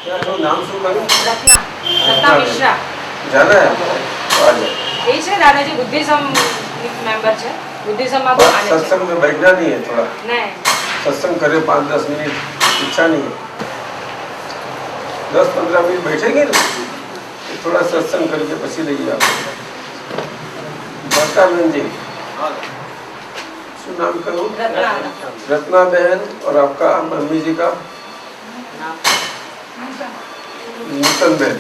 નામ શું કર્યું? રત્ના મિશ્રા. જાણે આજે એ છે દાદાજી બુદ્ધિઝમ મેમ્બર છે. બુદ્ધિઝમમાં બહુ માને છે. सत्संग में बैठना नहीं है थोड़ा, નહીં सत्संग करे 5-10 मिनट, इच्छा नहीं है। 10-15 मिनट बैठेंगे ना तो थोड़ा सत्संग करके पसी लइए आप। बरकाबेन जी, શું નામ કહ્યું? રત્ના. रत्ना बहन। और आपका मम्मी जी का? नूतन बहन।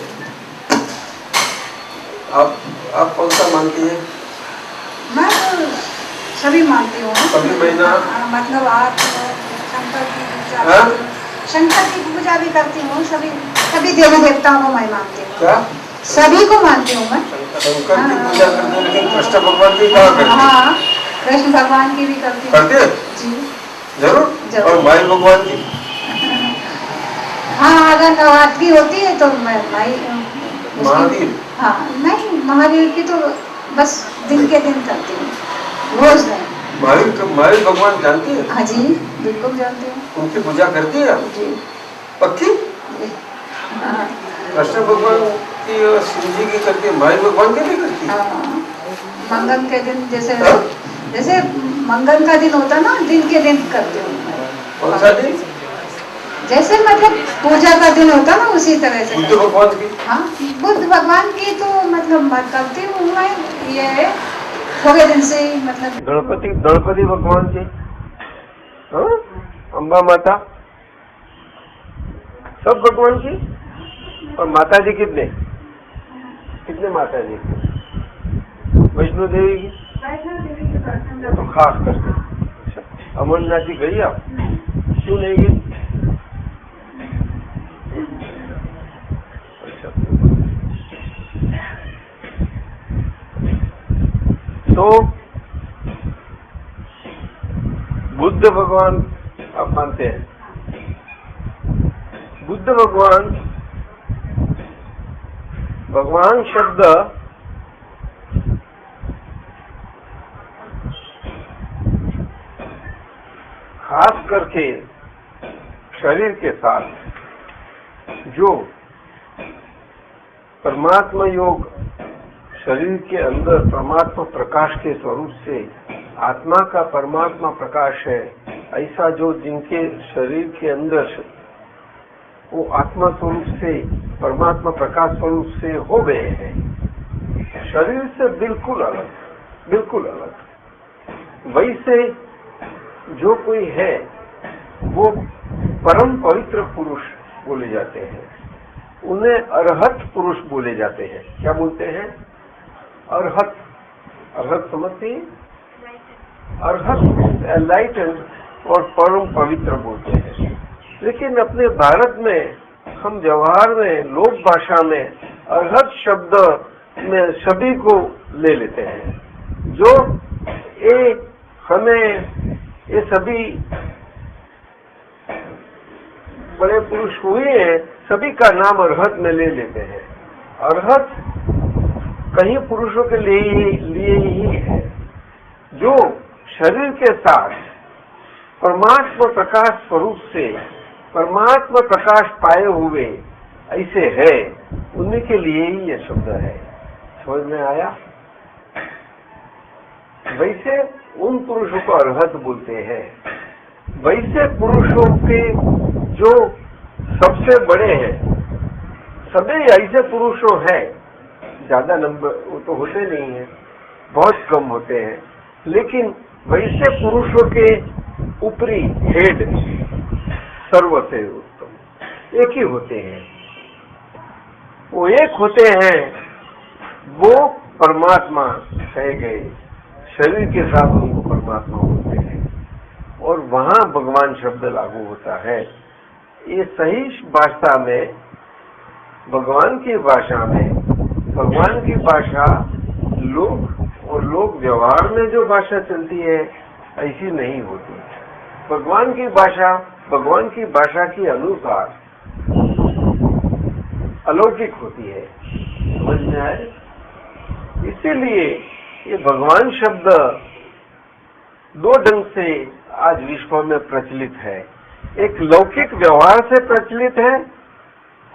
आप कौन सा मानती है? मैं तो सभी मानती हूँ। सभी महीना मतलब आप शंकर की पूजा हाँ? शंकर की पूजा भी करती हूँ। सभी सभी देवी देवताओं को मैं मानती हूँ। क्या? सभी को मानती हूँ मैं। शंकर की पूजा करते हैं, लेकिन कृष्ण भगवान की कहाँ करते हैं? हाँ, कृष्ण भगवान की भी करती हूँ। करते हैं? जी जरूर। जरूर। और माई भगवान की? हाँ, अगर नवरात्रि होती है तो मैं भाई महावीर? हाँ, नहीं महावीर की तो बस दिन के दिन करती हूँ, रोज नहीं। महावीर भगवान जानती है? हाँ जी, बिल्कुल जानती हूँ। उनकी पूजा करती है आप? जी पक्की? जी। हाँ, कृष्ण भगवान की और शिव जी की करती है, महावीर भगवान की भी करती है? हाँ, मंगल के दिन जैसे हाँ? जैसे मंगल का दिन होता ना, दिन के दिन करती हूँ मैं। कौन सा दिन? जैसे मतलब पूजा का दिन होता ना, उसी तरह से बुद्ध करती हूँ। भगवान की? हाँ, बुद्ध भगवान की तो मतलब मैं करती हूँ मैं, ये थोड़े दिन से ही मतलब। गणपति भगवान की? हाँ? अम्बा माता? सब भगवान की? और माता जी कितने माता जी? वैष्णो देवी की? तो खास करके अमरनाथ जी गई आप? क्यों नहीं गई? अच्छा। तो बुद्ध भगवान आप मानते हैं? बुद्ध भगवान शब्द खास करके शरीर के साथ जो परमात्मा योग शरीर के अंदर परमात्मा प्रकाश के स्वरूप से आत्मा का परमात्मा प्रकाश है, ऐसा जो जिनके शरीर के अंदर वो आत्मा स्वरूप से परमात्मा प्रकाश स्वरूप से हो गए हैं, शरीर से बिल्कुल अलग। वैसे जो कोई है वो परम पवित्र पुरुष बोले जाते हैं, उन्हें अरहत पुरुष बोले जाते हैं। क्या बोलते हैं? अरहत समझती है? अरहत एनलाइटेंड और परम पवित्र बोलते हैं। लेकिन अपने भारत में हम व्यवहार में लोक भाषा में अरहत शब्द में सभी को ले लेते हैं। जो ये सभी बड़े पुरुष हुए हैं, सभी का नाम अरहत में ले लेते हैं। अरहत कहीं पुरुषों के लिए ही है, जो शरीर के साथ परमात्मा प्रकाश स्वरूप से परमात्मा प्रकाश पाए हुए ऐसे है, उन्हीं के लिए ही यह शब्द है। समझ में आया? वैसे उन पुरुषों को अरहत बोलते हैं। वैसे पुरुषों के जो सबसे बड़े हैं, सभी ऐसे पुरुषों हैं, ज्यादा नंबर वो तो होते नहीं है, बहुत कम होते हैं, लेकिन वैसे पुरुषों के ऊपरी हेड सर्व से उत्तम एक ही होते हैं। वो एक होते हैं, वो परमात्मा कहे गए, शरीर के साथ उनको परमात्मा बोलते हैं, और वहां भगवान शब्द लागू होता है। ये सही भाषा में, भगवान की भाषा में, भगवान की भाषा लोग और लोग व्यवहार में जो भाषा चलती है ऐसी नहीं होती। भगवान की भाषा के अनुसार अलौकिक होती है। समझ में आए? इसीलिए ये भगवान शब्द दो ढंग से आज विश्व में प्रचलित है। एक लौकिक व्यवहार से प्रचलित है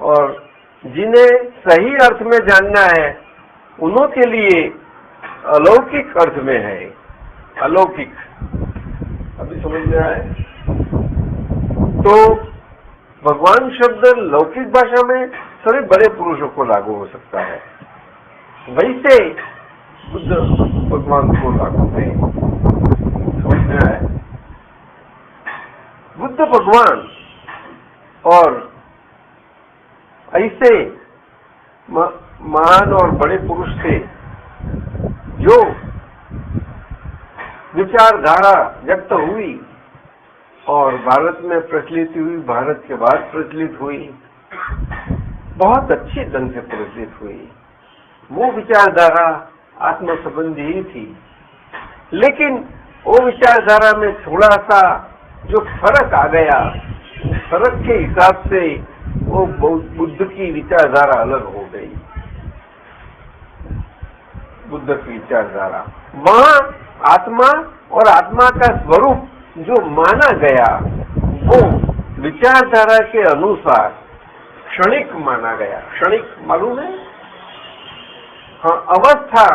और जिन्हें सही अर्थ में जानना है उन्हों के लिए अलौकिक अर्थ में है। अलौकिक अभी समझ में आए? तो भगवान शब्द लौकिक भाषा में सभी बड़े पुरुषों को लागू हो सकता है, वैसे बुद्ध भगवान को लागू है। समझ में आए? बुद्ध भगवान और ऐसे महान और बड़े पुरुष थे जो विचारधारा व्यक्त हुई और भारत में प्रचलित हुई, भारत के बाद प्रचलित हुई, बहुत अच्छी ढंग से प्रचलित हुई। वो विचारधारा आत्म संबंधी ही थी, लेकिन वो विचारधारा में थोड़ा सा जो फर्क आ गया, फर्क के हिसाब से वो बुद्ध की विचारधारा अलग हो गई। बुद्ध की विचारधारा वहां आत्मा और आत्मा का स्वरूप जो माना गया वो विचारधारा के अनुसार क्षणिक माना गया। क्षणिक मालूम है? हाँ, अवस्था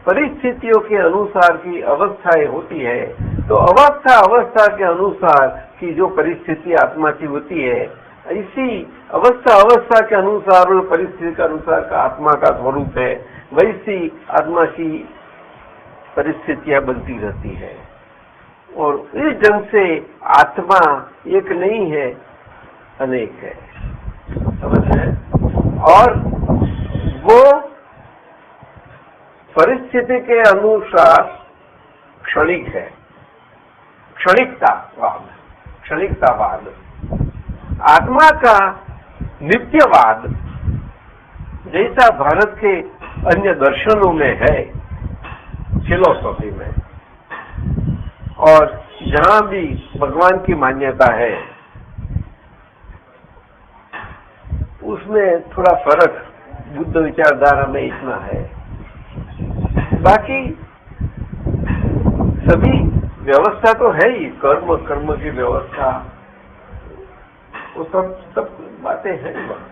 परिस्थितियों के अनुसार की अवस्थाएं होती है, तो अवस्था के अनुसार की जो परिस्थिति आत्मा की होती है, ऐसी अवस्था के अनुसार और परिस्थिति के अनुसार का आत्मा का स्वरूप है, वैसी आत्मा की परिस्थितियां बनती रहती है। और इस ढंग से आत्मा एक नहीं है, अनेक है। समझ है? और वो परिस्थिति के अनुसार क्षणिक है। क्षणिकतावाद आत्मा का नित्यवाद जैसा भारत के अन्य दर्शनों में है, फिलॉसफी में, और जहां भी भगवान की मान्यता है उसमें थोड़ा फर्क बुद्ध विचारधारा में इतना है। बाकी सभी व्यवस्था तो है ही, कर्म की व्यवस्था, वो सब बातें हैं वहां,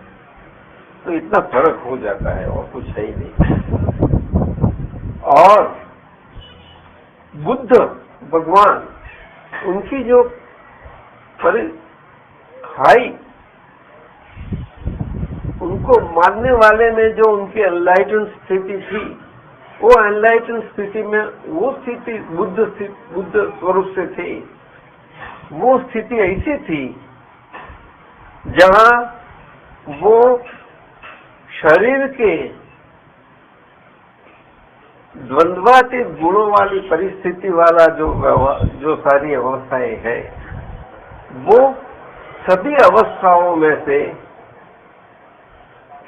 तो इतना फर्क हो जाता है और कुछ है ही नहीं। और बुद्ध भगवान उनकी जो हाई उनको मानने वाले में जो उनकी एनलाइटन स्थिति थी, वो एनलाइटन स्थिति में वो स्थिति बुद्ध स्वरूप से थी। वो स्थिति ऐसी थी जहां वो शरीर के द्वंद्वातीत गुणों वाली परिस्थिति वाला जो सारी अवस्थाएं हैं, वो सभी अवस्थाओं में से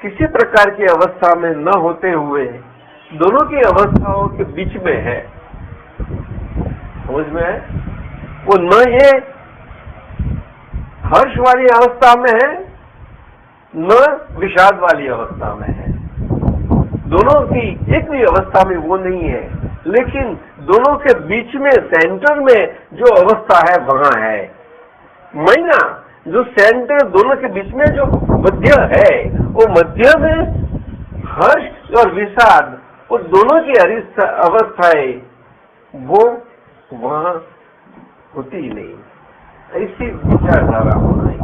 किसी प्रकार की अवस्था में न होते हुए दोनों की अवस्थाओं के बीच में है। समझ में है? वो न ये हर्ष वाली अवस्था में है, न विषाद वाली अवस्था में है। दोनों की एक भी अवस्था में वो नहीं है, लेकिन दोनों के बीच में सेंटर में जो अवस्था है वहां है। मैना जो सेंटर दोनों के बीच में जो मध्य है, वो मध्य में हर्ष और विषाद, वो दोनों की अवस्थाएं वो वहां होती ही नहीं। ऐसी विचारधारा होना ही,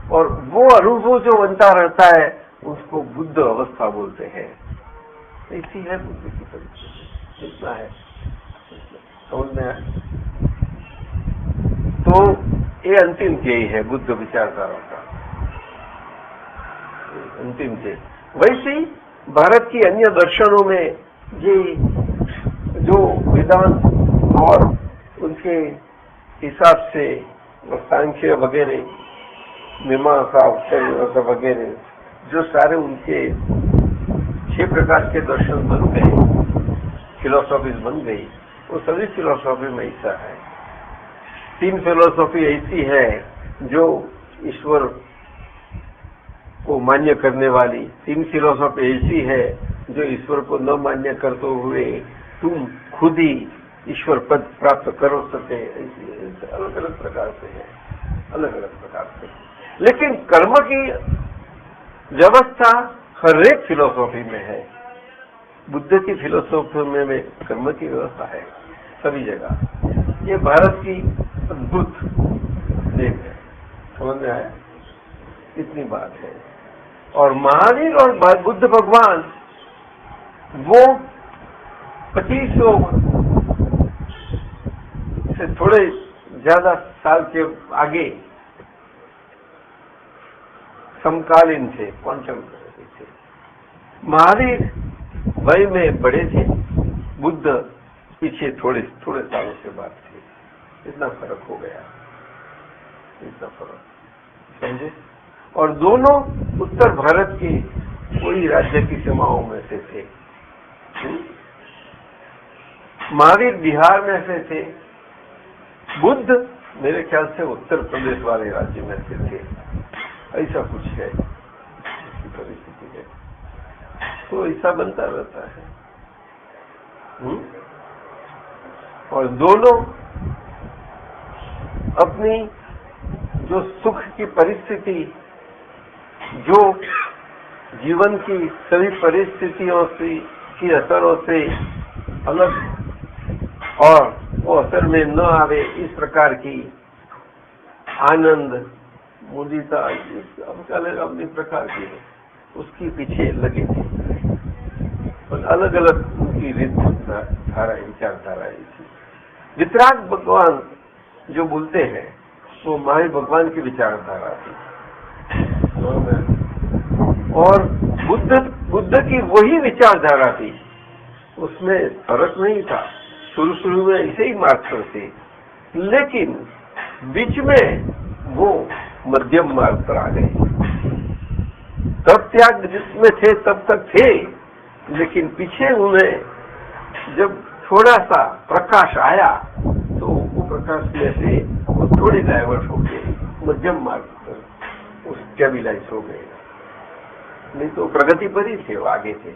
और वो अनुभव जो बनता रहता है उसको बुद्ध अवस्था बोलते हैं। ऐसी है बुद्ध की परिस्थिति, इतना है। समझ में आया? तो ये अंतिम ध्येय है बुद्ध विचारधारा का, अंतिम ध्येय। वैसे ही भारत की अन्य दर्शनों में ये जो वेदांत और उनके हिसाब से सांख्य वगैरह, मीमांसा वगैरह, जो सारे उनके 6 प्रकार के दर्शन बन गए, फिलोसॉफीज बन गई, वो सभी फिलोसॉफी में ऐसा है। 3 फिलोसॉफी ऐसी है जो ईश्वर को मान्य करने वाली, 3 फिलोसॉफी ऐसी है जो ईश्वर को न मान्य करते हुए तुम खुद ही ईश्वर पद प्राप्त कर सके। अलग अलग प्रकार से है, अलग अलग प्रकार से। लेकिन कर्म की व्यवस्था हर एक फिलोसॉफी में है। बुद्ध की फिलोसॉफी में कर्म की व्यवस्था है सभी जगह। ये भारत की अद्भुत देन है। समझ में आया? इतनी बात है। और महावीर और बुद्ध भगवान वो 2500 से थोड़े ज्यादा साल के आगे समकालीन थे, कॉन्टेम्परेरी थे। महावीर वय में बड़े थे, बुद्ध पीछे थोड़े सालों के बाद थे। इतना फर्क हो गया, इतना फर्क, समझे? और दोनों उत्तर भारत के कोई राज्य की सीमाओं में से थे। महावीर बिहार में से थे, बुद्ध मेरे ख्याल से उत्तर प्रदेश वाले राज्य में से थे। ऐसा कुछ है, इसकी परिस्थिति है। तो ऐसा बनता रहता है। और दोनों अपनी जो सुख की परिस्थिति, जो जीवन की सभी परिस्थितियों की असरों से अलग और वो असर में न आवे इस प्रकार की आनंद, मुदिता, अपनी प्रकार की उसकी पीछे लगे थे। और अलग अलग उनकी रीत धारा, विचारधारा थी। वितराग भगवान जो बोलते हैं वो महावीर भगवान की विचारधारा थी। और बुद्ध की वही विचारधारा थी, उसमें फर्क नहीं था। शुरू में ऐसे ही मार्ग पर थे, लेकिन बीच में वो मध्यम मार्ग पर आ गए। तब त्याग जिसमें थे तब तक थे, लेकिन पीछे उन्हें जब थोड़ा सा प्रकाश आया तो वो प्रकाश में से वो थोड़ी डाइवर्ट हो गए, मध्यम मार्ग पर स्टेबिलाइज हो गए। नहीं तो प्रगति पर ही थे, वो आगे थे,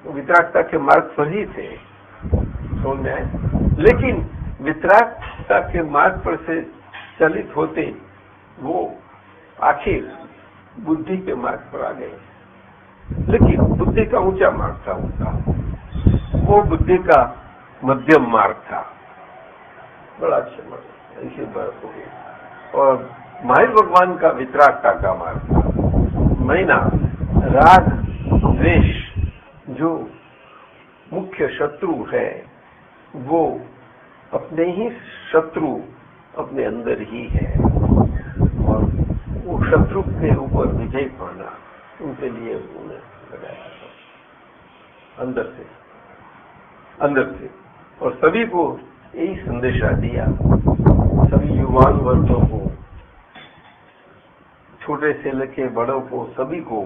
वो वितरागता के मार्ग पर ही थे। समझ में आए? लेकिन वितरागता के मार्ग पर से चलित होते वो आखिर बुद्धि के मार्ग पर आ गए। लेकिन बुद्धि का ऊंचा मार्ग था उनका, वो बुद्धि का मध्यम मार्ग था। बड़ा अच्छा मार्ग, ऐसी बात हो गई। और महावीर भगवान का वितरागता का मार्ग था। महीना राग द्वेष जो मुख्य शत्रु है, वो अपने ही शत्रु अपने अंदर ही है। और वो शत्रु के ऊपर विजय पाना उनके लिए उन्हें लगाया अंदर से। और सभी को यही संदेशा दिया, सभी युवान वर्गों को, छोटे से लेके बड़ों को, सभी को,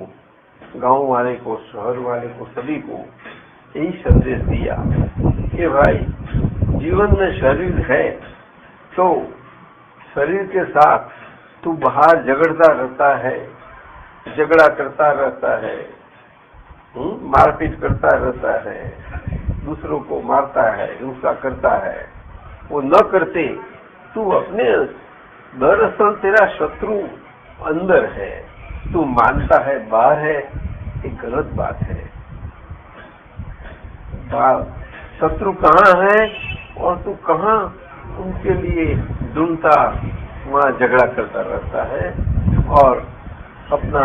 गांव वाले को, शहर वाले को, सभी को यही संदेश दिया कि भाई जीवन में शरीर है तो शरीर के साथ तू बाहर झगड़ता रहता है, झगड़ा करता रहता है, मारपीट करता रहता है, दूसरों को मारता है, हिंसा करता है। वो न करते, तू अपने दरअसल तेरा शत्रु अंदर है, तू मानता है बाहर है, एक गलत बात है। शत्रु कहाँ है और तू कहाँ उनके लिए ढूंढता, वहां झगड़ा करता रहता है और अपना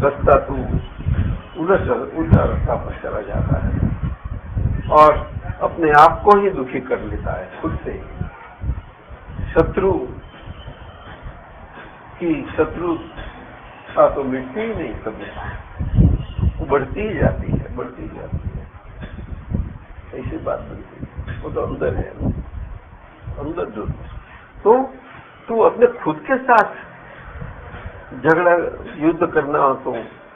रास्ता तू उल्टा रास्ता पर चला जाता है और अपने आप को ही दुखी कर लेता है खुद से। शत्रु की शत्रुता तो मिटती ही नहीं, कभी बढ़ती ही जाती है। ऐसी बात बनती है, वो तो अंदर है, अंदर जो। तो तू अपने खुद के साथ झगड़ा, युद्ध करना हो तो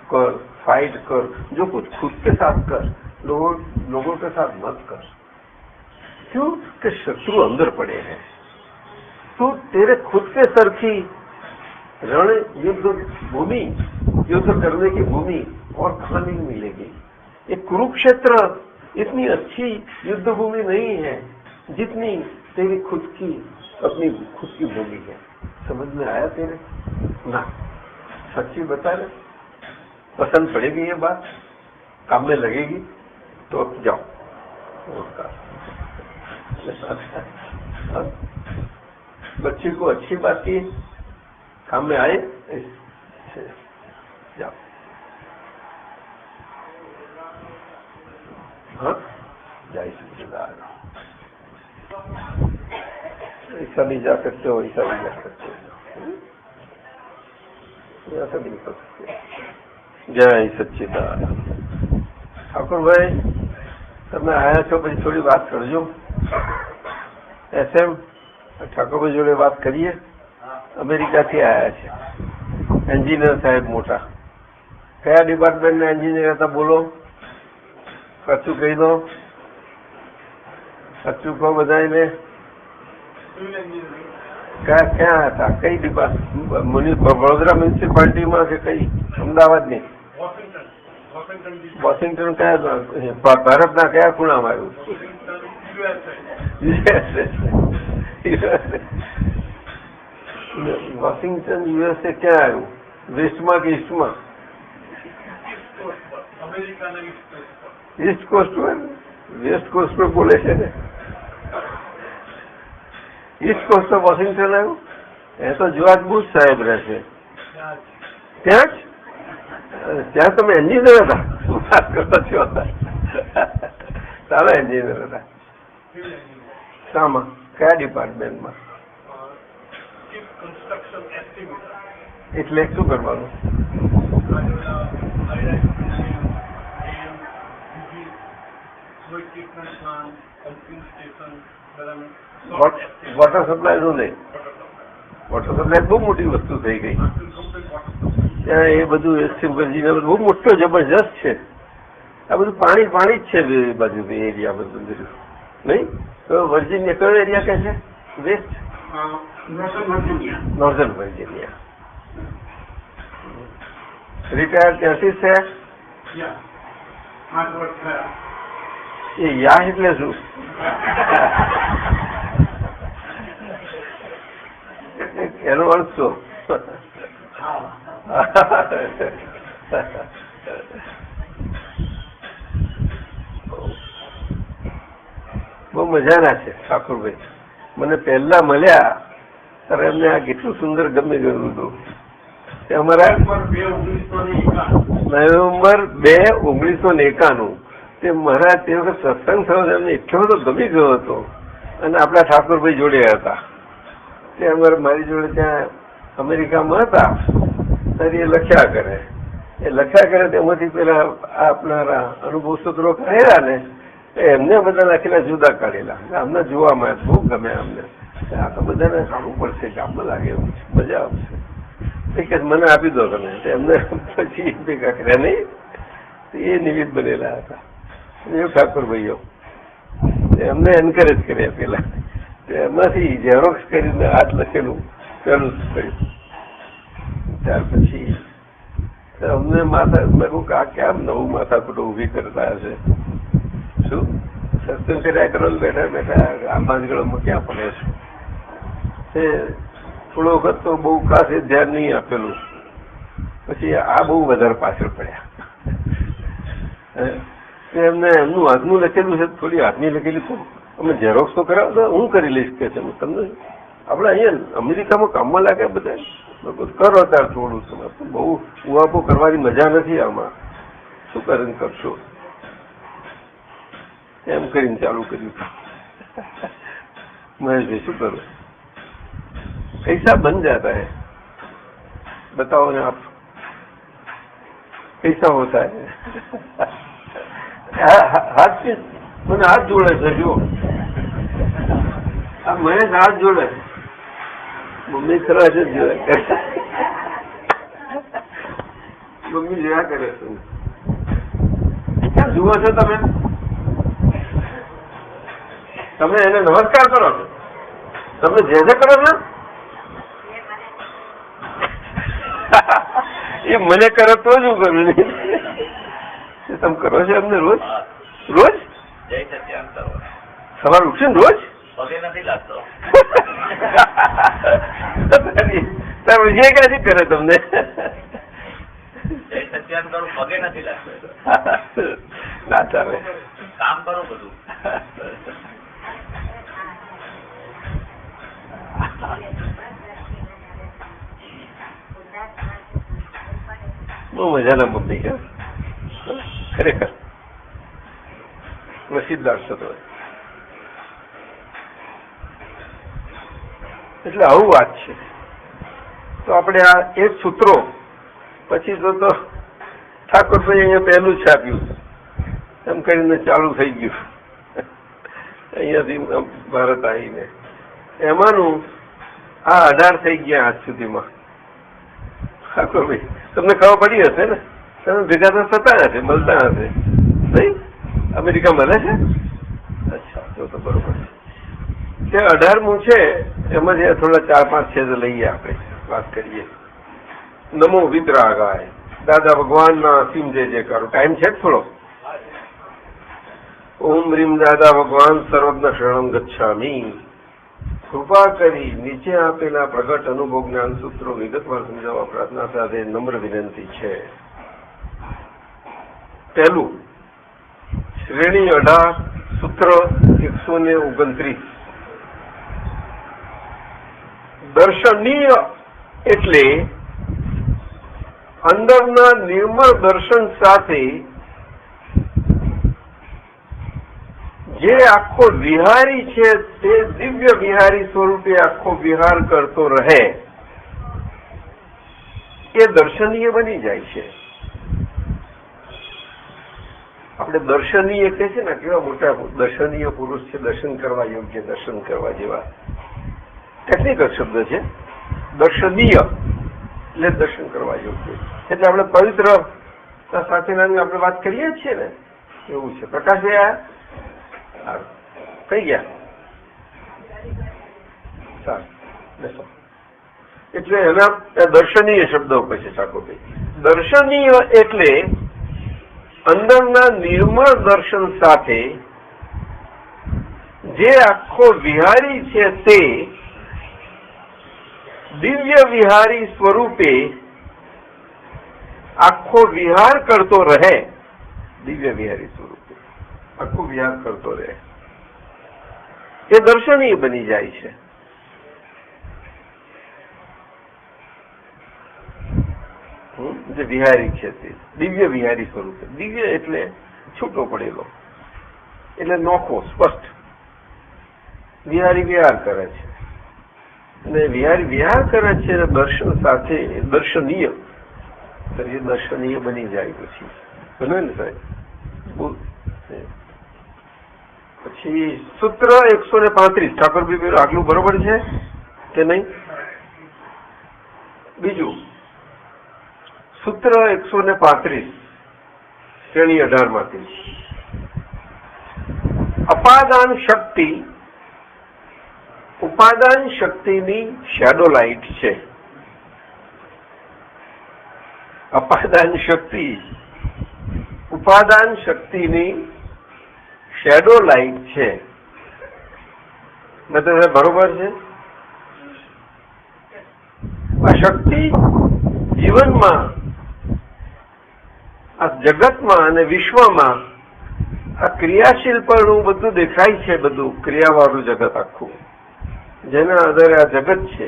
कर, फाइट कर, जो कुछ खुद के साथ कर, लोगों के साथ मत कर। क्यों कि शत्रु अंदर पड़े हैं। तो तेरे खुद के सर की रण युद्ध भूमि, युद्ध करने की भूमि और कहां नहीं मिलेगी। ये कुरुक्षेत्र इतनी अच्छी युद्ध भूमि नहीं है जितनी तेरी खुद की, अपनी खुद की भूमि है। समझ में आया तेरे ना? सच्ची बता रहे, पसंद पड़ेगी ये बात, काम में लगेगी तो अब जाओ। बच्ची को अच्छी बात की, काम में आए, जाओ। हाँ, जय सच्चिदानंद। ऐसा नहीं जा सकते हो, ऐसा नहीं जा सकते हो, ऐसा नहीं कर सकते। जय सच्चिदानंद। ठाकुर भाई, તમે આયા છો પછી થોડી વાત કરજો। એસએમ ઠાકોરભાઈ જોડે વાત કરીએ। અમેરિકાથી આવ્યા છે, એન્જિનિયર સાહેબ મોટા। કયા ડિપાર્ટમેન્ટના એન્જિનિયર હતા બોલો? સાચું કહી દો, સાચું કહો બધાને। ક્યાં હતા? કઈ ડિપાર્ટમેન્ટ? વડોદરા મ્યુનિસિપાલિટીમાં કે કઈ? અમદાવાદની? વોશિંગ્ટન કયા? ભારતના કયા ખૂણામાં આવ્યું? વોશિંગ્ટન યુએસએ ક્યાં આવ્યું? વેસ્ટમાં કે ઈસ્ટમાં? ઈસ્ટ કોસ્ટ પર, વેસ્ટ કોસ્ટ પર બોલે છે ને? ઈસ્ટ કોસ્ટ પર વોશિંગ્ટન આવ્યું? એ તો જ્યોર્જ બુશ સાહેબ રહેશે ત્યાં જ। ત્યાં તમે એન્જિનિયર હતા? શું વાત કરતા છો? સારા એન્જિનિયર હતા। શામાં? કયા ડિપાર્ટમેન્ટમાં? એટલે શું કરવાનું? વોટર સપ્લાય નું નહીં, વોટર સપ્લાય બહુ મોટી વસ્તુ થઈ ગઈ ત્યાં। એ બધું એસ્ટિમ બહુ મોટો જબરજસ્ત છે। આ બધું પાણી પાણી જ છે બે બાજુ એરિયા બધું નહીં? તો વર્જિનિયા કયો એરિયા કે છે? Waste northern Virginia. રિટાયર ત્યાંથી છે એ યા એટલે શું? એનો અર્થ શું? બહુ મજાના છે ઠાકોરભાઈ। મને પહેલા મળ્યા ત્યારે એમને આ કેટલું સુંદર ગમી ગયું હતું। અમારા નવેમ્બર 2, 1991 તે મારા તે વખત સત્સંગ થયો, એમને એટલો બધો ગમી ગયો હતો। અને આપણા ઠાકોરભાઈ જોડે હતા તે અમારે મારી જોડે ત્યાં અમેરિકામાં હતા ત્યારે એ લખ્યા કરે, એ લખ્યા કરે તેમાંથી પેલા આપણા અનુભવ સૂત્રો કરેલા ને એમને બધા લખેલા જુદા કાઢેલા, અમને જોવામાં બહુ ગમે અમને। આ તો બધાને સારું પડશે, કામમાં લાગે એવું છે, મજા આવશે, કે મને આપી દો તમે। એમને પછી ભેગા કર્યા નહીં, એ નિમિત્ત બનેલા હતા એ ઠાકોરભાઈઓ, એમને એન્કરેજ કર્યા પેલા, એમાંથી ઝેરોક્સ કરીને હાથ લખેલું પેલું કર્યું। ત્યાર પછી અમને માથા મેં આ કેમ નવું માથાકૂટ ઉભી કરતા હશે? શું સત્સંગ કર્યા કરો બેઠા બેઠા આ માંજગળોમાં ક્યાં પડે છે? થોડો વખત તો બહુ ખાસ એ ધ્યાન નહીં આપેલું, પછી આ બહુ વધારે પાછળ પડ્યા। એમને એમનું હાથનું લખેલું છે, થોડી હાથની લખેલી તો અમે ઝેરોક્સ તો કરાવો તો હું કરી લઈશ કે છે તમને। આપણે અહીંયા અમેરિકામાં કામમાં લાગે બધા, કરો ત્યારે થોડું તમે બહુ ઉવાપો કરવાની મજા નથી આમાં, શું કરીને કરશો? એમ કરીને ચાલુ કર્યું। મહેશભાઈ શું કરું? कैसा बन जाता है बताओ ना आप, कैसा होता है? हाथ से मैंने हाथ जोड़े છે જો આ મહેશ હાથ જોડે, મમ્મી ખરા છે મમ્મી જોયા કરે છે। ક્યાં જુઓ છો તમે? તમે એને નમસ્કાર કરો છો, તમે જે જે કરો છો એ મને કરો તો જ હું કરું નહીં। તમે કરો છો એમને રોજ? રોજ સવાર ઉઠશે ને રોજ? નથી લાગતો જે ક્યાંથી કરે તમને? સત્યાન કરું પગે નથી લાગતો, ના ચાલે. કામ કરો બધું. બહુ મજાના મમ્મી કે ખરેખર નસીબદાર છો તમે. એટલે આવું વાત છે. તો આપણે આ એક સૂત્રો પછી તો ઠાકોરભાઈ અહીંયા પહેલું છાપ્યું એમ કરીને ચાલુ થઈ ગયું અહીંયાથી ભારત આવીને એમાંનું આ 18 થઈ ગયા આજ સુધીમાં. ઠાકોરભાઈ તમને ખબર પડી હશે ને, તમે ભેગા તો થતા હશે, મળતા હશે નહીં? અમેરિકા મળે છે? અચ્છા, તો બરોબર છે. 18મું છે એમાં જે થોડા 4-5 છે લઈએ આપણે વાત કરીએ. નમો વિતરાગાય, દાદા ભગવાનના અસીમ જય જયકારો. ટાઈમ છે થોડો? ઓમ રીમ દાદા ભગવાન સર્વજ્ઞ શરણમ ગચ્છામિ. કૃપા કરી નીચે આપેલા પ્રગટ અનુભવ જ્ઞાન સૂત્રો વિગતવાર સમજાવવા પ્રાર્થના સાથે નમ્ર વિનંતી છે. પહેલું, શ્રેણી 18, સૂત્ર 129. દર્શનીય એટલે અંદરના નિર્મળ દર્શન સાથે જે આખો વિહારી છે તે દિવ્ય વિહારી સ્વરૂપે આખો વિહાર કરતો રહે એ દર્શનીય બની જાય છે. આપણે દર્શનીય કહે છે ને, કેવા મોટા દર્શનીય પુરુષ છે, દર્શન કરવા યોગ્ય, દર્શન કરવા જેવા. ટેકનિકલ શબ્દ છે દર્શનીય એટલે દર્શન કરવા યોગ્ય. એટલે આપણે પવિત્ર સાથેના આપણે વાત કરીએ છીએ ને, એવું છે. પ્રકાશભાઈ કઈ ગયા? સારું, બેસો. એટલે એના દર્શનીય શબ્દો કહે છે ઠાકોરભાઈ. દર્શનીય એટલે અંદરના નિર્મળ દર્શન સાથે જે આખો વિહારી છે તે દિવ્ય વિહારી સ્વરૂપે આખો વિહાર કરતો રહે. દિવ્ય વિહારી સ્વરૂપે આખો વિહાર કરતો રહે એ દર્શનીય બની જાય છે. જે વિહારી છે તે દિવ્ય વિહારી સ્વરૂપે. દિવ્ય એટલે છૂટો પડેલો, એટલે નોખો, સ્પષ્ટ. વિહારી વિહાર કરે છે અને વિહારી વિહાર કરે છે દર્શન સાથે દર્શનીય. એ દર્શનીય બની જાય પછી બને ને સાહેબ. પછી સૂત્ર 135. ઠાકોરભાઈ આગલું બરોબર છે કે નહીં? બીજું સૂત્ર 135 શ્રેણી 18 માંથી. અપાદાન શક્તિ ઉપાદાન શક્તિની શેડો લાઇટ છે. અપાદાન શક્તિ ઉપાદાન શક્તિની શેડો લાઇટ છે. મતલબ બરોબર છે. આ શક્તિ જીવનમાં, આ જગતમાં અને વિશ્વમાં આ ક્રિયાશીલ પણ બધું દેખાય છે. બધું ક્રિયાવાળું જગત આખું જેના આધારે આ જગત છે,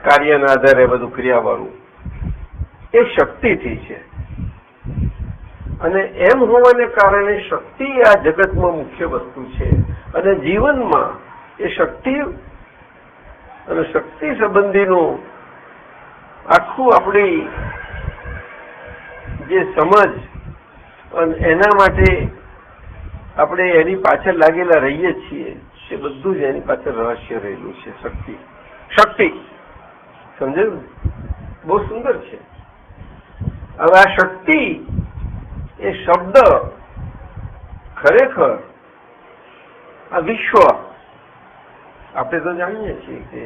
કાર્યના આધારે બધું ક્રિયાવાળું એ શક્તિથી છે. અને એમ હોવાને કારણે શક્તિ આ જગતમાં મુખ્ય વસ્તુ છે. અને જીવનમાં એ શક્તિ અને શક્તિ સંબંધીનું આખું આપણી જે સમજ અને એના માટે આપણે એની પાછળ લાગેલા રહીએ છીએ એ બધું જ એની પાછળ રહસ્ય રહેલું છે. શક્તિ સમજાયું? બહુ સુંદર છે. હવે આ શક્તિ એ શબ્દ ખરેખર આ વિશ્વ આપણે તો જાણીએ છીએ કે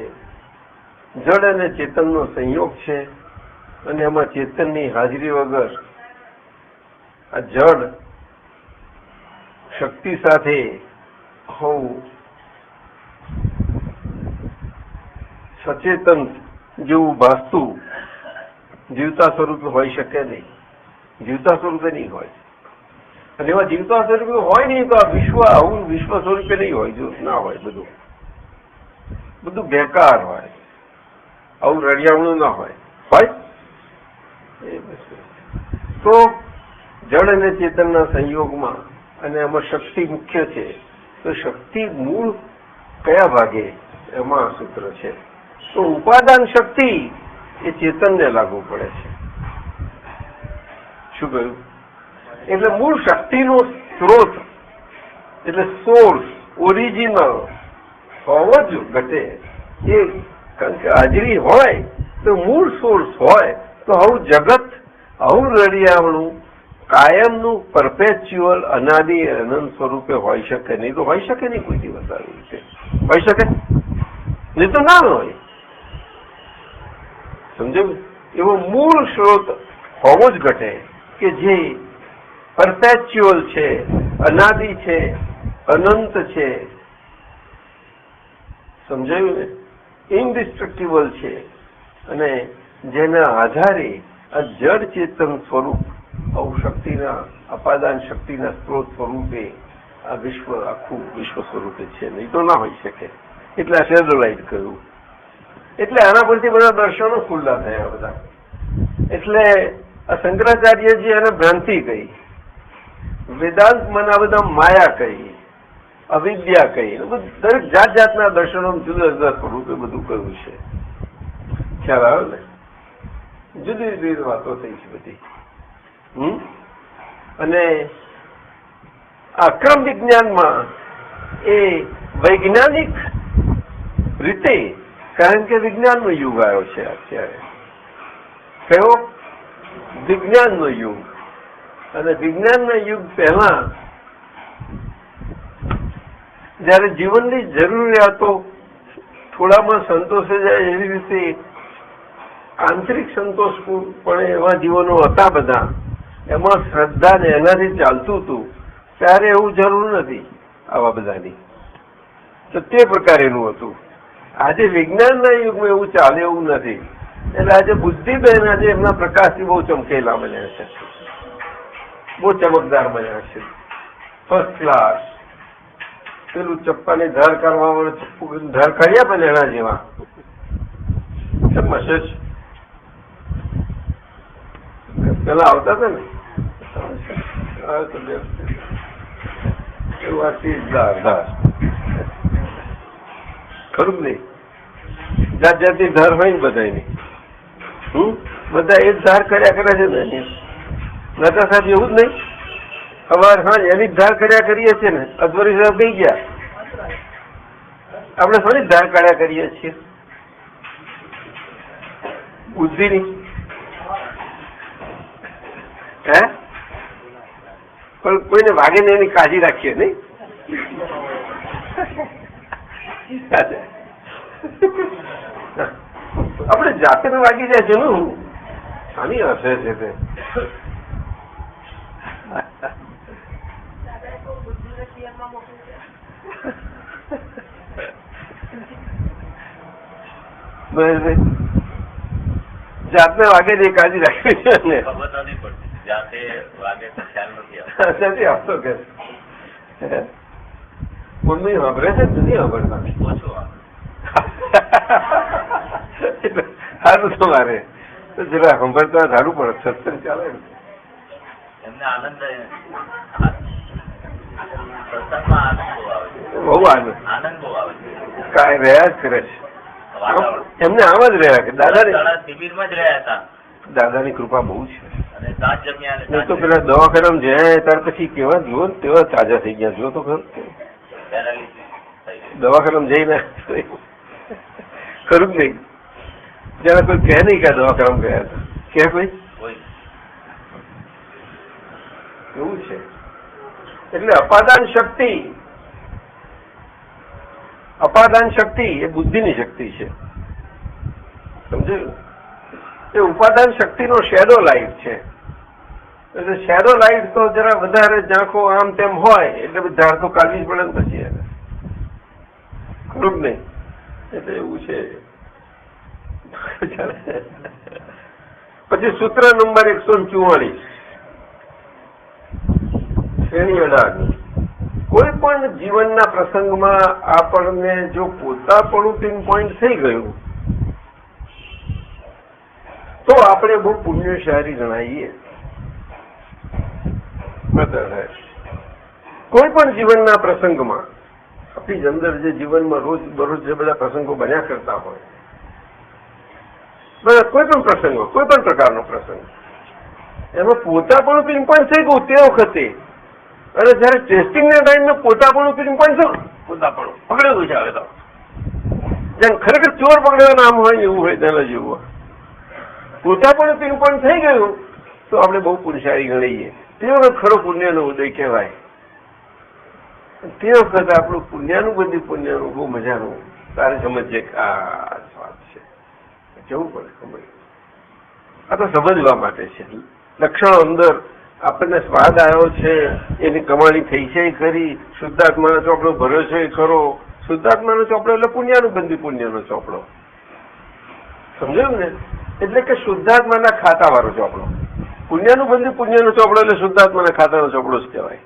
જડ અને ચેતનનો સંયોગ છે અને એમાં ચેતનની હાજરી વગર આ જડ શક્તિ સાથે હોવું સચેતન જેવું ભાસતું જીવતા સ્વરૂપે હોઈ શકે નહીં, જીવતા સ્વરૂપે નહીં હોય. અને એવા જીવતા સ્વરૂપે હોય નહીં તો આ વિશ્વ આવું વિશ્વ સ્વરૂપે નહીં હોય, જો ના હોય, બધું બેકાર હોય, આવું રળિયામણું ના હોય. તો જળ અને ચેતનના સંયોગમાં અને એમાં શક્તિ મુખ્ય છે. તો શક્તિ મૂળ કયા ભાગે, એમાં સૂત્ર છે. તો ઉપાદાન શક્તિ એ ચેતનને લાગુ પડે છે. શું કહ્યું? એટલે મૂળ શક્તિનો સ્ત્રોત એટલે સોર્સ, ઓરિજિનલ હોવો જ ઘટે. એ કારણ કે હાજરી હોય તો મૂળ સોર્સ હોય તો આવું જગત, આવું રળિયામણું કાયમનું પરપેચ્યુઅલ અનાદિ અનંત સ્વરૂપે હોઈ શકે નહીં. તો હોઈ શકે નહીં કોઈ દિવસ આવી રીતે હોઈ શકે નહીં, તો ના હોય. સમજાયું? એવો મૂળ સ્ત્રોત હોવો જ ઘટે કે જે પરપેચ્યુઅલ છે, અનાદિ છે, અનંત છે. સમજાયું ને? ઇનડિસ્ટ્રક્ટિબલ છે. અને જેના આધારે આ જડ ચેતન સ્વરૂપ આવું શક્તિના, અપાદાન શક્તિના સ્ત્રોત સ્વરૂપે આ વિશ્વ, આખું વિશ્વ સ્વરૂપે છે. નહીં તો ના હોઈ શકે. એટલે આ શેડોલાઇટ કહ્યું. એટલે આના પરથી બધા દર્શનો ખુલ્લા થયા બધા. એટલે આ શંકરાચાર્યજી એને ભ્રાંતિ કહી, વેદાંત મને આ બધા માયા કહી, અવિદ્યા કહી. દરેક જાત જાતના દર્શનો જુદા જુદા સ્વરૂપે બધું કહ્યું છે. ખ્યાલ આવે ને? જુદી જુદી વાતો થઈ છે બધી. અને અક્રમ વિજ્ઞાનમાં એ વૈજ્ઞાનિક રીતે, કારણ કે વિજ્ઞાનનો યુગ આવ્યો છે અત્યારે. કયો? વિજ્ઞાનનો યુગ. અને વિજ્ઞાનના યુગ પહેલા જયારે જીવનની જરૂરિયાતો થોડામાં સંતોષે જાય એવી રીતે આંતરિક સંતોષ પણ એવા જીવનો હતા બધા, એમાં શ્રદ્ધા ને એનાથી ચાલતું હતું, ત્યારે એવું જરૂર નથી આવા બધાની. તો તે પ્રકારેનું હતું. આજે વિજ્ઞાનના યુગમાં એવું ચાલે એવું નથી. એટલે આજે બુદ્ધિબેન આજે એમના પ્રકાશથી બહુ ચમકેલા બન્યા છે, બહુ ચમકદાર બન્યા છે, ફર્સ્ટ ક્લાસ. પેલું ચપ્પાની ધાર કરવા વાળું ચપ્પુ ધાર કર્યા પણ એના જેવા મસેજ પેલા આવતા હતા ને, એવું આ ધાર ખરું નહીં? જાત જાતની ધાર હોય ને બધાની. બધા એ જ ધાર કર્યા કરે છે ને. નતા સાહેબ એવું જ નહીં? સવાર સાંજ એની જ ધાર કર્યા કરીએ છીએ ને. અધવરી સાહેબ કઈ ગયા? આપણે થોડી ધાર કાઢ્યા કરીએ છીએ બુદ્ધિની. હે? પણ કોઈને વાગે ને એની કાળજી રાખીએ નહીં. આપણે જાતે વાગી જાય છે ને. આની અસર છે તે. જાતને વાગે ને કાળજી રાખવી છે ને. ખબર નથી પડતી જાતે વાગે તો ખ્યાલ નથી આવતો કે મમ્મી સાંભળે છે નથી સાંભળતા ઓછું સારું તો મારે જરા સાંભળતા સારું પડે. સત્સંગ ચાલે એમને આનંદ, સત્સંગમાં આનંદ બહુ આવે છે. બહુ આનંદ બહુ આવે છે. કાંઈ રહ્યા જ કરે છે એમને. આમ જ રહ્યા કે દાદાની શિબિરમાં જ રહ્યા હતા. દાદાની કૃપા બહુ છે. અને સાત જમ્યા તો પેલા દવાખાનામાં જયા ત્યાર પછી કેવા જુઓ ને તેવા તાજા થઈ ગયા. જુઓ તો ખરું દવાખાનામાં જઈને ખરું જ નહીં. જયારે કોઈ કહે નહીં કે દવાખાનામાં ગયા હતા, કે કોઈ એવું છે. એટલે અપાદાન શક્તિ એ બુદ્ધિની શક્તિ છે. સમજાયું? એ ઉપાદાન શક્તિનો શેડો લાઈટ છે. એટલે શેડો લાઈટ તો જરા વધારે ઝાંખો આમ તેમ હોય એટલે ધાર તો કાઢવી જ પડે ને પછી એને. ખરું જ નહીં? એટલે એવું છે. પછી સૂત્ર નંબર 144 શ્રેણી 18 કોઈ પણ જીવનના પ્રસંગમાં આપણને જો પોતાપણું પિનપોઈન્ટ થઈ ગયું તો આપણે બહુ પુણ્યશાળી ગણાઈએ. કોઈ પણ જીવનના પ્રસંગમાં આપણી અંદર જે જીવનમાં રોજ બરોજ જે બધા પ્રસંગો બન્યા કરતા હોય, બધા કોઈ પણ પ્રસંગો, કોઈ પણ પ્રકારનો પ્રસંગ, એમાં પોતાપણું પિનપોઈન્ટ થઈ ગયું તે વખતે, અને જયારે ટેસ્ટિંગના ટાઈમે પોતાપણું પિનપોઈન્ટ થયું, પોતાપણું પકડેલું છે. હવે તો જેમ ખરેખર ચોર પકડેલું નામ હોય એવું હોય તેના જેવું. પોતાપણું પિનપોઈન્ટ થઈ ગયું તો આપણે બહુ પુરુષારી ગણીએ. તે વખત ખરો પુણ્યનો ઉદય કહેવાય. તે વખતે આપણું પુણ્યાનું બહુ મજાનું તારે સમજીએ કે આ સ્વાદ છે, જવું પડે ખબર. આ તો સમજવા માટે છે. લક્ષણો અંદર આપણને સ્વાદ આવ્યો છે, એની કમાણી થઈ છે ખરી. શુદ્ધાત્માનો ચોપડો ભર્યો છે ખરો. શુદ્ધાત્માનો ચોપડો એટલે પુણ્યનો ચોપડો. સમજાયું ને? એટલે કે શુદ્ધાત્માના ખાતાવાળો ચોપડો. પુણ્યનો ચોપડો એટલે શુદ્ધાત્માના ખાતાનો ચોપડો જ કહેવાય.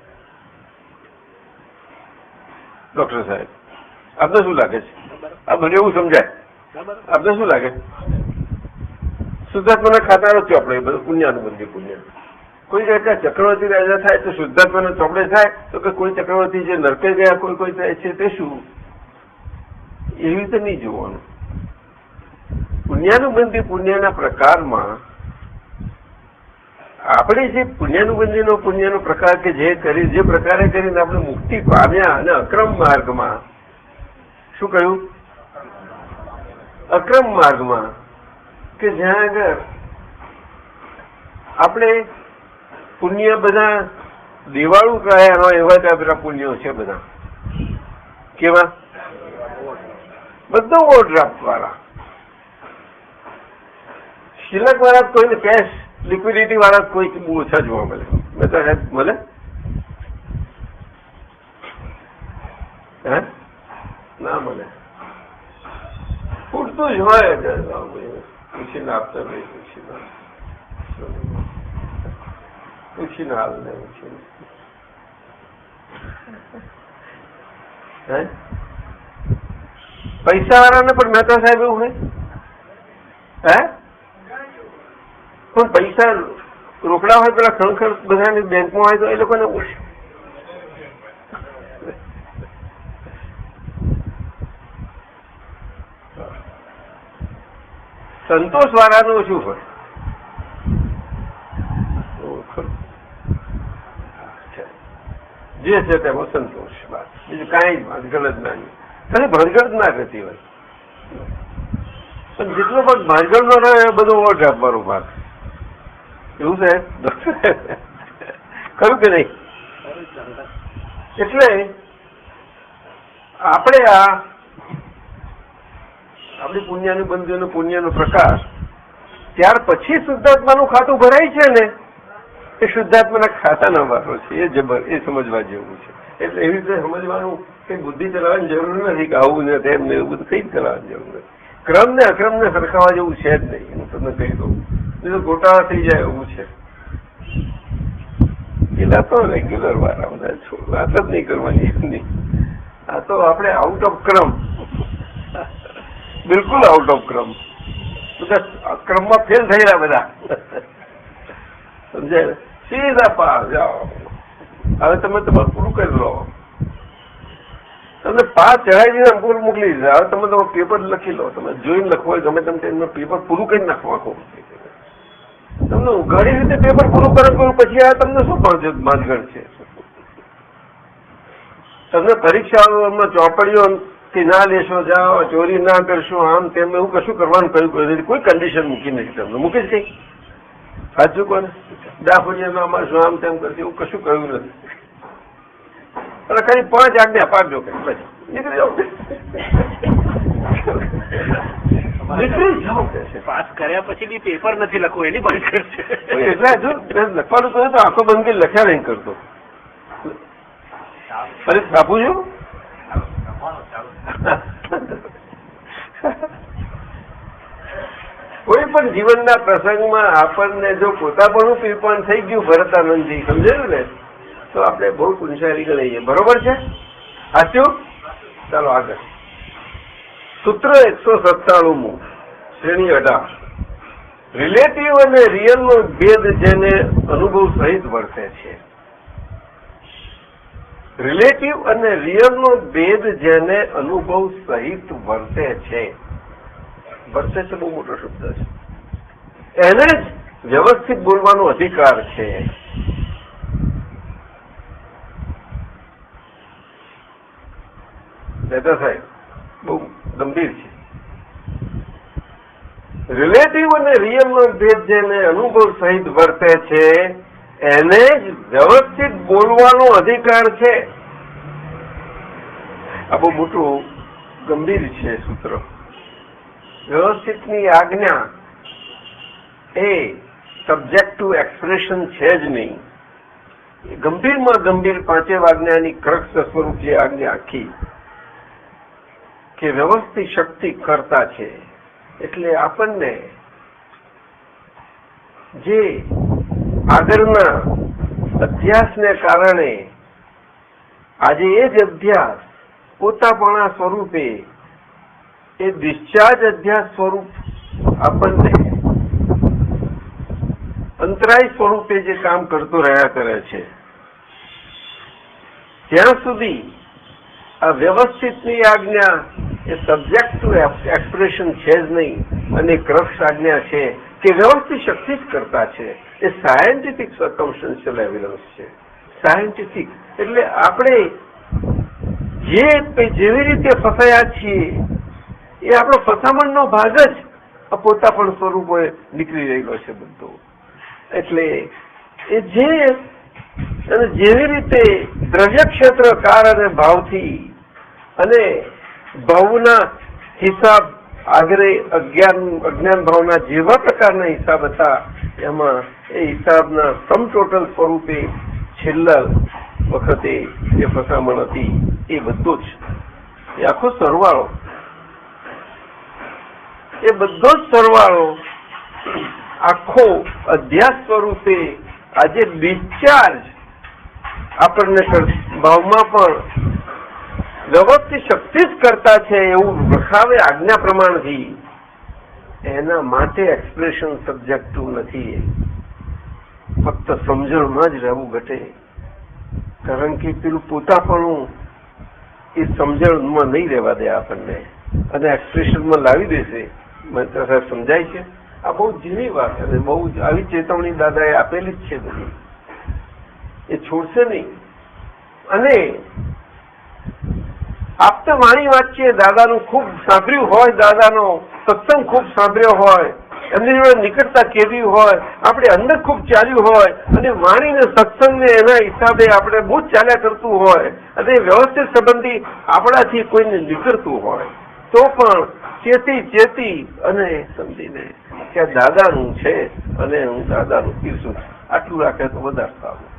ડોક્ટર સાહેબ, આપને શું લાગે છે? આ બધું એવું સમજાય? આપને શું લાગે? શુદ્ધાત્માના ખાતાનો ચોપડો એ બધું પુણ્ય. કોઈ જગ્યાએ ચક્રવર્તી રાજા થાય તો શુદ્ધાત્માના ચોપડે થાય, તો કે કોઈ ચક્રવર્તી જે નરકે ગયા કોઈ થાય છે તે શું? એવી રીતે નહીં જોવાનું. પુણ્યના પ્રકારમાં આપણે જે પુણ્યનો પ્રકાર કે જે પ્રકારે કરીને આપણે મુક્તિ પામ્યા અને અક્રમ માર્ગમાં, શું કહ્યું? અક્રમ માર્ગમાં કે જ્યાં આગળ આપણે પુણ્ય બધા દિવાળું કરાયા હોય એવા ત્યાં બધા પુણ્યો છે. બધા કેવા? બધા ઓવરડ્રાફ્ટ વાળા, શિલક વાળા, કોઈને કેશ લિક્વિડિટી વાળા કોઈ બહુ ઓછા જોવા મળે. મેં તો મળે હે? ના મળે. પૂરતું જ હોય. પૂછીને આપતા ભાઈ, પૂછીને હાલ ને પૈસા વાળાને પણ મહેતા સાહેબ એવું હોય હે? પણ પૈસા રોકડા હોય પેલા ખરેખર બધાની બેંકમાં હોય તો એ લોકોને સંતોષ વાળાનું શું હોય? જે છે તેમાં સંતોષ, બસ. બીજું કાંઈ ભાનગડ જ ના. ખાલી ભાનગડ ના કરતી હોય. પણ જેટલો ભાગ ભાનગડ નો રહે એ બધો ઓવરડ્રાફ્ટ વાળો ભાગ. એવું છે ખરું કે નહીં? એટલે આપણે આપણી પુણ્યનો પ્રકાર ત્યાર પછી શુદ્ધાત્માનું ખાતું ભરાય છે ને, એ શુદ્ધાત્માના ખાતાના વારો છે. એ સમજવા જેવું છે. એટલે એવી રીતે સમજવાનું કે બુદ્ધિ ચલાવવાની જરૂર નથી કે આવું ને તેમ ને એવું બધું કઈ જ કરવાની જરૂર નથી. ક્રમ ને અક્રમને સરખાવા જેવું છે જ નહીં. હું તમને કહી દઉં, બીજું ગોટાળા થઈ જાય એવું છે. પેલા તો રેગ્યુલર વાળા બધા વાત જ નહીં કરવાની એમની. આ તો આપણે આઉટ ઓફ ક્રમ, બિલકુલ આઉટ ઓફ ક્રમ. બધા ક્રમમાં ફેલ થયેલા બધા. સમજાય? સીધા પાર જાઓ. હવે તમે તમારું પૂરું કરી લો. તમને 5 ચઢાવીને અંકુર મોકલી દીધા. હવે તમે તમારું પેપર લખી લો. તમે જોઈને લખો હોય ગમે તમે પેપર પૂરું કરી નાખો. આખું તમને ઘણી રીતે પેપર પૂરું કરો પછી આ તમને શું ભાનગડ છે? તમને પરીક્ષાઓમાં ચોપડીઓ કે ના લેશો, જાઓ, ચોરી ના કરશો, આમ તેમ એવું કશું કરવાનું કહ્યું. કોઈ કન્ડિશન મૂકી નથી. તમને મૂકી જ કઈ સાચું કોને ડાફોડિયા અમારે શું આમ તેમ કરશે એવું કશું કહ્યું નથી. અને ખાલી 5 આજ્ઞા પાડજો કે બસ નીકળી જાઓ. પાસ કર્યા પછી બી પેપર નથી લખવું એની બંધ કરશે. એટલે જો લખવાનું તો આંખો બંધ કરી લખ્યા નહીં કરતો. અરે આપું છું. કોઈ પણ જીવનના પ્રસંગમાં આપણને જો પોતાપણું પીપણ થઈ ગયું ભરતાનંદજી, સમજાયું ને, તો આપણે બહુ પુણ્યશાળી ગણીએ. બરોબર છે? સાચું? ચાલો આગળ. સૂત્ર 197 શ્રેણી 18. રિલેટિવ અને રિયલનો ભેદ જેને અનુભવ સહિત વર્તે છે. રિલેટિવ અને રિયલનો ભેદ જેને અનુભવ સહિત વર્તે છે. વર્તે છે બહુ મોટો શબ્દ છે. એને જ વ્યવસ્થિત બોલવાનો અધિકાર છે. દાદા સાહેબ બહુ ગંભીર છે. રિલેટિવ અને રિયલનો ભેદ જેને અનુભવ સહિત વર્તે છે એને જ વ્યવસ્થિત બોલવાનો અધિકાર છે. આ બહુ મોટું ગંભીર છે સૂત્ર. વ્યવસ્થિતની આજ્ઞા એ સબ્જેક્ટિવ એક્સપ્રેશન છે જ નહીં. ગંભીરમાં ગંભીર પાંચેય આજ્ઞાની ક્રક્સ સ્વરૂપ જે આજ્ઞા આખી કે વ્યવસ્થિત શક્તિ કરતા છે. એટલે આપણને જે આગળના અભ્યાસને કારણે આજે એ જ અભ્યાસ પોતાપણા સ્વરૂપે એ ડિસ્ચાર્જ અભ્યાસ સ્વરૂપ આપણને અંતરાય સ્વરૂપે જે કામ કરતો રહ્યા કરે છે, ત્યાં સુધી આ વ્યવસ્થિતની આજ્ઞા એ સબ્જેક્ટિવ એક્સપ્રેશન છે જ નહીં અને ક્રક્સ આજ્ઞા છે કે વ્યવસ્થિત શક્તિ જ કરતા છે. એ સાયન્ટિફિક સર્કમસ્ટન્શિયલ એવિડન્સ છે. સાયન્ટિફિક એટલે આપણે જેવી રીતે ફસાયા છીએ એ આપણો ફસામણનો ભાગ જ આ પોતાપણ સ્વરૂપે નીકળી રહેલો છે બધો. એટલે એ જેવી રીતે દ્રવ્ય ક્ષેત્ર કાર અને ભાવથી અને ભાવના હિસાબ આગળ અજ્ઞાન ભાવના જેવા પ્રકારના હિસાબ હતા એમાં એ હિસાબના સમ ટોટલ સ્વરૂપે છેલ્લા વખતે જે ફસામણ હતી એ બધું જ એ આખો સરવાળો આખો અધ્યાસ સ્વરૂપે આજે ડિસ્ચાર્જ આપણને ભાવમાં પણ વ્યવસ્થિત શક્તિ જ કરતા છે એવું રખાવે આજ્ઞા પ્રમાણથી. એના માટે એક્સપ્રેશન સબ્જેક્ટિવ નથી. ફક્ત સમજણમાં જ રહેવું ઘટે. કારણ કે પેલું પોતાપણું એ સમજણમાં નહીં રહેવા દે આપણને અને એક્સપ્રેશનમાં લાવી દેશે. મંત્ર સાહેબ સમજાય છે? આ બહુ ઝીણી વાત અને બહુ આવી ચેતવણી દાદાએ આપેલી જ છે બધી. એ છોડશે નહીં. અને આપતા વાણી વાંચીએ, દાદાનું ખૂબ સાંભળ્યું હોય, દાદાનો સત્સંગ ખૂબ સાંભળ્યો હોય, એમની જોડે નિકટતા કેવી હોય, આપણે અંદર ખૂબ ચાલ્યું હોય અને વાણીને સત્સંગને એના હિસાબે આપણે બહુ ચાલ્યા કરતું હોય અને વ્યવસ્થિત સંબંધી આપણાથી કોઈને નીકળતું હોય તો પણ ચેતી અને સમજીને કે દાદાનું છે અને હું દાદાનું પીરસું છું, આટલું રાખે તો વધારે સારું.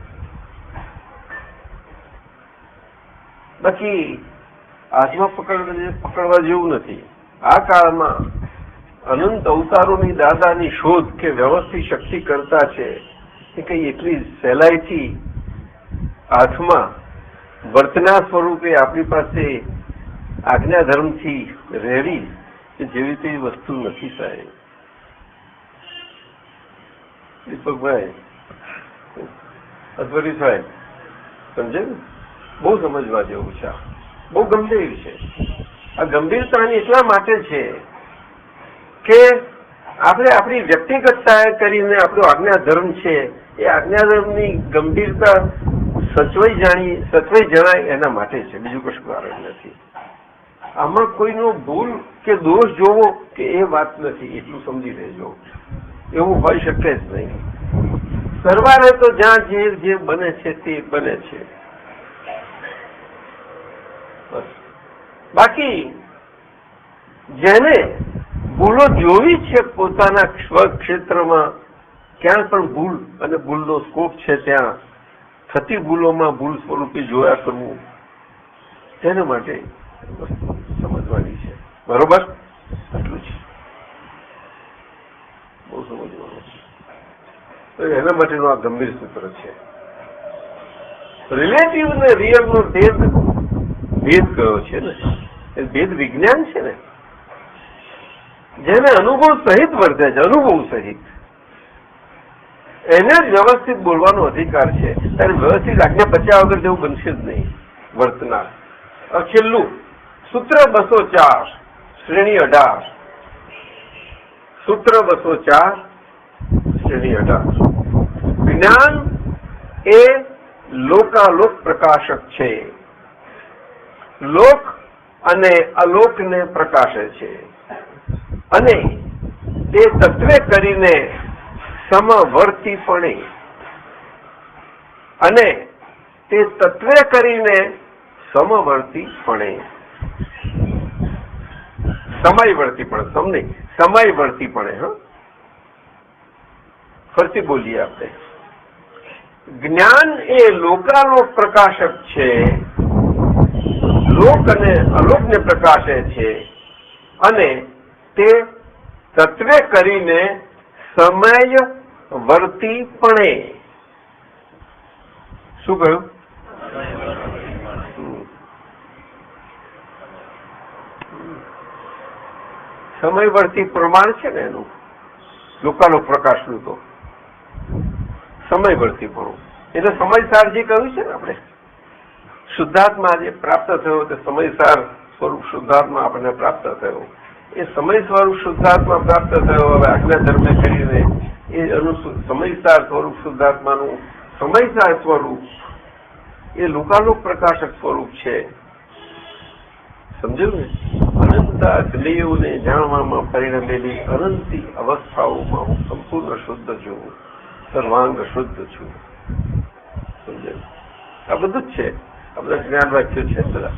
બાકી હાથમાં પકડવા જેવું નથી. આ કાળમાં અનંત અવતારોની દાદાની શોધ કે વ્યવસ્થિત શક્તિ કરતા છે એ કઈ એટલી સહેલાઈથી હાથમાં વર્તના સ્વરૂપે આપણી પાસે આજ્ઞાધર્મથી રહેવી જેવી તેવી વસ્તુ નથી સાહેબ. દીપકભાઈ, અધવરી સાહેબ, સમજે ને? બહુ સમજવા જેવું છે. બહુ ગંભીર છે. આ ગંભીરતાની એટલા માટે છે કે આપણે આપણી વ્યક્તિગતતા કરીને આપણો આજ્ઞાધર્મ છે એ આજ્ઞાધર્મની ગંભીરતા સચવાઈ જણાય એના માટે છે. બીજું કશું કારણ નથી. આમાં કોઈનો ભૂલ કે દોષ જોવો કે એ વાત નથી, એટલું સમજી લેજો. એવું હોઈ શકે જ નહીં. સરવારે તો જ્યાં જે બને છે તે બને છે. બાકી જેને ભૂલો જોવી છે પોતાના સ્વક્ષેત્રમાં, ક્યાં પણ ભૂલ અને ભૂલનો સ્કોપ છે ત્યાં થતી ભૂલોમાં ભૂલ સ્વરૂપે જોયા કરવું, તેના માટે વસ્તુ સમજવાની છે. બરોબર? આટલું છે. તો એના માટેનું આ ગંભીર સૂત્ર છે. રિલેટિવ ને રિયલ નો ભેદ કયો છે ને, એ ભેદ વિજ્ઞાન છે ને, જેને અનુભવ સહિત વર્તે છે, અનુભવ સહિત, એને જ વ્યવસ્થિત બોલવાનો અધિકાર છે. ત્યારે વ્યવસ્થિત આજ્ઞા બચ્યા વગર જેવું બનશે જ નહીં વર્તનાર. છેલ્લું સૂત્ર 204 શ્રેણી 18. સૂત્ર 204 શ્રેણી 18. જ્ઞાન એ લોકાલોક પ્રકાશક છે. લોક અને અલોકને પ્રકાશે છે અને તે તત્વે કરીને સમવર્તીપણે અને તે તત્વે કરીને સમવર્તીપણે સમયવર્તીપણે સમય સમયવર્તીપણે ફરતી બોલીએ આપણે. જ્ઞાન એ લોકાલોક પ્રકાશક છે, લોક અને અલોકને પ્રકાશે છે અને તે તત્વે કરીને સમયવર્તીપણે. શું કહ્યું? સમયવર્તી પ્રમાણ છે ને એનું, લોકાલોક પ્રકાશનું તો સમયવર્તીપણું. એટલે સમયસાર જે કહ્યું છે ને આપણે, શુદ્ધાત્મા જે પ્રાપ્ત થયો તે સમયસાર સ્વરૂપ શુદ્ધાત્મા આપણને પ્રાપ્ત થયો. એ સમય સ્વરૂપ શુદ્ધાત્મા પ્રાપ્ત થયો. હવે આજ્ઞા ધર્મે કરીને એ સમયસાર સ્વરૂપ શુદ્ધાત્માનું સમયસાર સ્વરૂપ એ લોકાલોક પ્રકાશક સ્વરૂપ છે. સમજ્યું ને? અનંત ક્રિયાઓને જાણવામાં પરિણમેલી અનંતી અવસ્થાઓમાં હું સંપૂર્ણ શુદ્ધ છું, સર્વાંગ શુદ્ધ છું. સમજાયું? આ બધું જ છે, આ બધા જ્ઞાન વાક્યો છે બધા.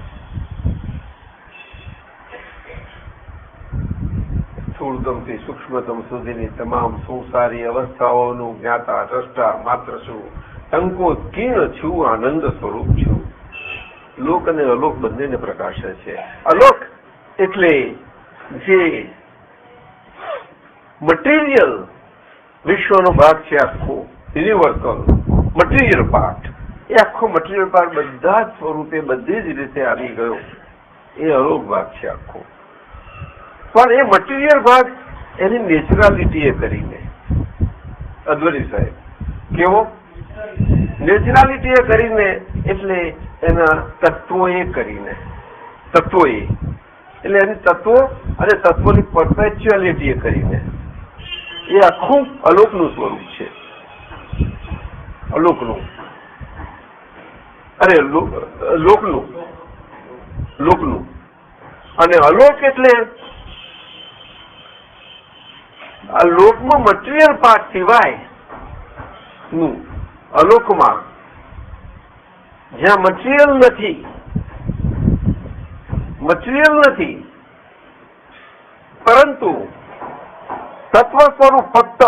સ્થૂળતમથી સૂક્ષ્મતમ સુધીની તમામ સંસારી અવસ્થાઓનું જ્ઞાતા દ્રષ્ટા માત્ર છું. ટંકોત્કીર્ણ છું, આનંદ સ્વરૂપ છું. લોક અને અલોક બંનેને પ્રકાશે છે. અલોક એટલે જે મટીરિયલ વિશ્વનો ભાગ છે, આખો યુનિવર્સલ મટીરિયલ પાર્ટ, એ આખો મટીરિયલ પાર્ટ બધા જ સ્વરૂપે બધી જ રીતે આવી ગયો, એ અલોક ભાગ છે આખો. પણ એ મટીરિયલ ભાગ એની નેચરાલિટી એ કરીને, અદ્વૈત સાહેબ કેવો નેચરાલિટી એ કરીને, એટલે એના તત્વો એ કરીને, તત્વો એ એટલે એની તત્વો અને તત્વોની પરપેચ્યુઅલિટી એ કરીને, એ આખું અલોકનું સ્વરૂપ છે. અલોકનું અરે લોકનું અને અલોક એટલે આ લોકમાં મટીરિયલ પાર્ટ સિવાય નું, અલોકમાં જ્યાં મટીરિયલ નથી પરંતુ તત્વ સ્વરૂપ ફક્ત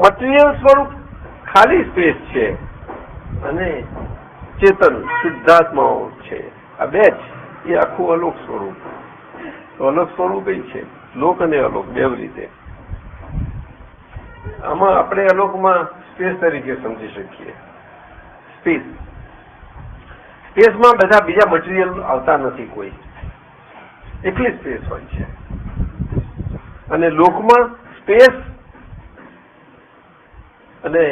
મટીરિયલ સ્વરૂપ ખાલી સ્પેસ છે અને ચેતન શુદ્ધાત્માઓ છે. આ બે જ, એ આખું અલોક સ્વરૂપ. તો અલગ સ્વરૂપ એ છે, લોક અને અલોક બે રીતે. આમાં આપણે અલોકમાં સ્પેસ તરીકે સમજી શકીએ. સ્પેસમાં બધા બીજા મટીરિયલ આવતા નથી, કોઈ એકલી સ્પેસ હોય છે. અને લોકમાં સ્પેસ અને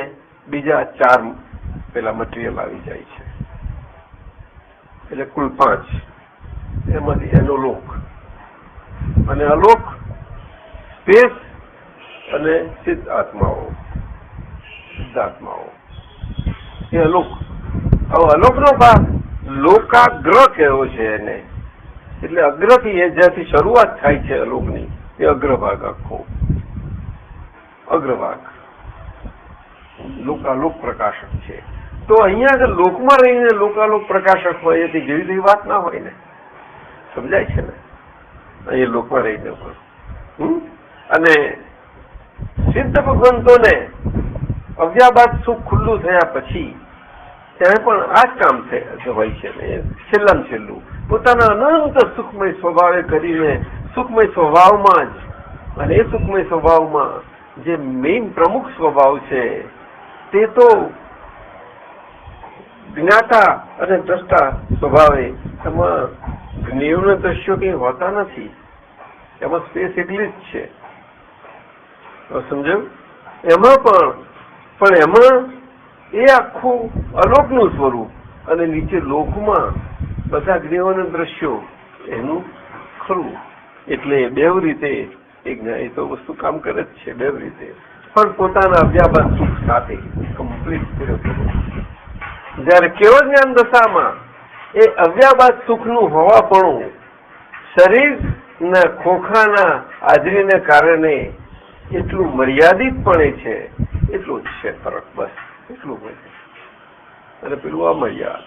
બીજા 4 પેલા મટીરિયલ આવી જાય છે, એટલે કુલ 5. એમાંથી એનો લોક અને અલોક, સ્પેસ અને સિદ્ધાત્માઓ, એ અલોક. હવે અલોકનો ભાગ લોકાગ્ર કહેવો છે એને, એટલે અગ્રથી એ જ્યાંથી શરૂઆત થાય છે અલોકની, એ અગ્રભાગ આખો અગ્રભાગ લોકાલોક પ્રકાશક છે. તો અહીંયા આગળ લોકમાં રહીને લોકાલોક પ્રકાશક હોય એથી જેવી તેવી વાત ના હોય ને, સમજાય છે ને? અહીંયા લોકમાં રહીને અને સિદ્ધ ભગવંતોને અવ્યાબાદ સુખ ખુલ્લું થયા પછી ત્યારે પણ આ જ કામ હોય છે ને, છેલ્લામાં છેલ્લું પોતાના અનંત સુખમય સ્વભાવે કરીને સુખમય સ્વભાવમાં જ અને એ સુખમય સ્વભાવમાં જે મેઇન પ્રમુખ સ્વભાવ છે તે તો જ્ઞાતા અને દ્રષ્ટા સ્વભાવે એમાં જ્ઞેયના દ્રશ્યો કંઈ હોતા નથી, એમાં સ્પેસ એટલી જ છે. સમજાયું? એમાં પણ એમાં એ આખું અલોકનું સ્વરૂપ અને નીચે લોકમાં બધા જ્ઞેયોના દ્રશ્યો એનું ખરું. એટલે બેવ રીતે એ તો વસ્તુ કામ કરે જ છે, બેવ રીતે, પણ પોતાના અવ્યાબાદ સુખ સાથે કમ્પ્લીટ કર્યો. જયારે કેવળ જ્ઞાન દશામાં એ અવ્યાબાદ સુખનું હોવાપણું શરીરના ખોખાના હાજરીને કારણે એટલું મર્યાદિતપણે છે, એટલું જ છે ફરક, બસ એટલું હોય. અને પેલું અમર્યાદ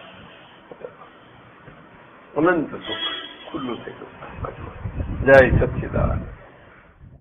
અનંત સુખ ખુલ્લું થઈ ગયું. જય સચ્ચિદાનંદ.